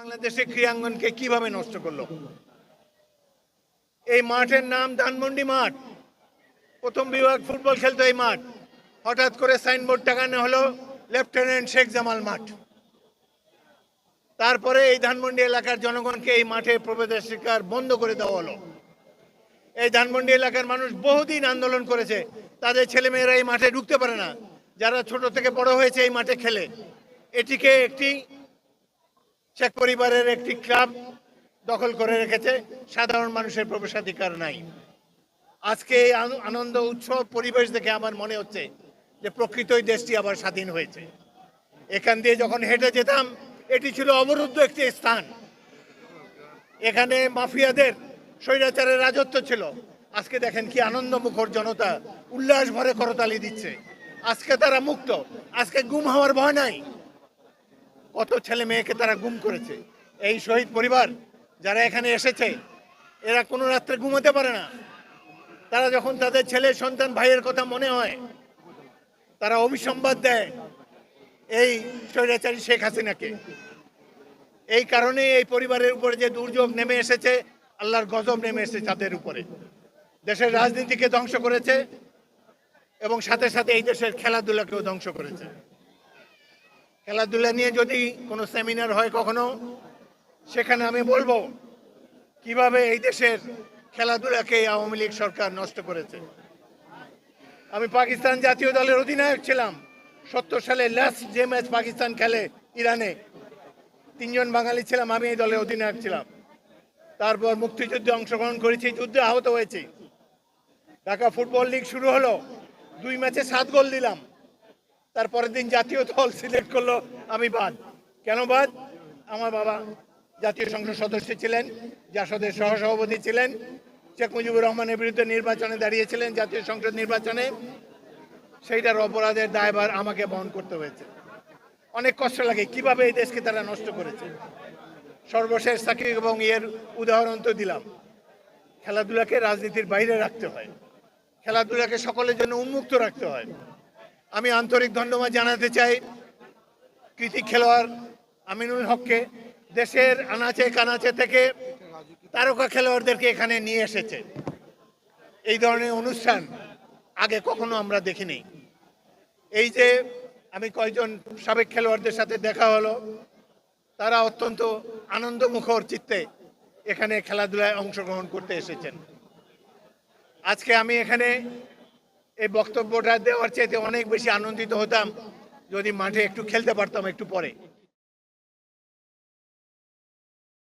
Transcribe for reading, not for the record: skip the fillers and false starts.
বাংলাদেশের ক্রীড়াঙ্গনকে কিভাবে নষ্ট করলো। এই মাঠের নাম ধানমন্ডি মাঠ। প্রথম বিভাগ ফুটবল খেলতো এই মাঠ। হঠাৎ করে সাইনবোর্ড টাঙানো হলো লেফটেন্যান্ট শেখ জামাল মাঠ। তারপরে এই ধানমন্ডি এলাকার জনগণকে এই মাঠে প্রবেশাধিকার বন্ধ করে দেওয়া হলো। এই ধানমন্ডি এলাকার মানুষ বহুদিন আন্দোলন করেছে, তাদের ছেলেমেয়েরা এই মাঠে ঢুকতে পারে না, যারা ছোট থেকে বড় হয়েছে এই মাঠে খেলে। এটিকে একটি শেখ পরিবারের একটি ক্লাব দখল করে রেখেছে, সাধারণ মানুষের প্রবেশাধিকার নাই। আজকে এই আনন্দ উৎসব পরিবেশ দেখে আমার মনে হচ্ছে যে প্রকৃতই দেশটি আবার স্বাধীন হয়েছে। এখান দিয়ে যখন হেঁটে যেতাম, এটি ছিল অবরুদ্ধ একটি স্থান। এখানে মাফিয়াদের স্বৈরাচারের রাজত্ব ছিল। আজকে দেখেন কি আনন্দমুখর জনতা উল্লাস ভরে করতালি দিচ্ছে। আজকে তারা মুক্ত, আজকে গুম হওয়ার ভয় নাই। কত ছেলে মেয়েকে তারা গুম করেছে। এই শহীদ পরিবার যারা এখানে এসেছে, এরা কোনো রাত্রে ঘুমাতে পারে না। তারা যখন তাদের ছেলে সন্তান ভাইয়ের কথা মনে হয়, তারা অভিসম্বাদ দেয় এই স্বৈরাচারী শেখ হাসিনাকে। এই কারণে এই পরিবারের উপরে যে দুর্যোগ নেমে এসেছে, আল্লাহর গজব নেমে এসেছে তাদের উপরে। দেশের রাজনীতিকে ধ্বংস করেছে এবং সাথে সাথে এই দেশের খেলাধুলাকেও ধ্বংস করেছে। খেলাধুলা নিয়ে যদি কোনো সেমিনার হয় কখনো, সেখানে আমি বলবো কিভাবে এই দেশের খেলাধুলাকে আওয়ামী লীগ সরকার নষ্ট করেছে। আমি পাকিস্তান জাতীয় দলের অধিনায়ক ছিলাম। 70 সালে লাস্ট যে ম্যাচ পাকিস্তান খেলে ইরানে, 3 জন বাঙালি ছিলাম, আমি এই দলের অধিনায়ক ছিলাম। তারপর মুক্তিযুদ্ধে অংশগ্রহণ করেছি, যুদ্ধে আহত হয়েছি। ঢাকা ফুটবল লিগ শুরু হলো, 2 ম্যাচে 7 গোল দিলাম। তারপরের দিন জাতীয় দল সিলেক্ট করলো, আমি বাদ। কেন বাদ? আমার বাবা জাতীয় সংসদ সদস্য ছিলেন, জাসদের সহসভাপতি ছিলেন, শেখ মুজিবুর রহমানের বিরুদ্ধে নির্বাচনে দাঁড়িয়েছিলেন জাতীয় সংসদ নির্বাচনে। সেইটার অপরাধের দায়ভার আমাকে বহন করতে হয়েছে। অনেক কষ্ট লাগে কিভাবে এই দেশকে তারা নষ্ট করেছে। সর্বশেষ সাকিব এবং এর উদাহরণ তো দিলাম। খেলাধুলাকে রাজনীতির বাইরে রাখতে হয়, খেলাধুলাকে সকলের জন্য উন্মুক্ত রাখতে হয়। আমি আন্তরিক ধন্যবাদ জানাতে চাই কৃতি খেলোয়াড় আমিনুল হককে। দেশের আনাচে কানাচে থেকে তারকা খেলোয়াড়দেরকে এখানে নিয়ে এসেছে। এই ধরনের অনুষ্ঠান আগে কখনো আমরা দেখিনি। এই যে আমি কয়েকজন সাবেক খেলোয়াড়দের সাথে দেখা হলো, তারা অত্যন্ত আনন্দমুখর চিত্তে এখানে খেলাধুলায় অংশগ্রহণ করতে এসেছেন। আজকে আমি এখানে এই বক্তব্যটা দেওয়ার চাইতে অনেক বেশি আনন্দিত হতাম যদি মাঠে একটু খেলতে পারতাম একটু পরে।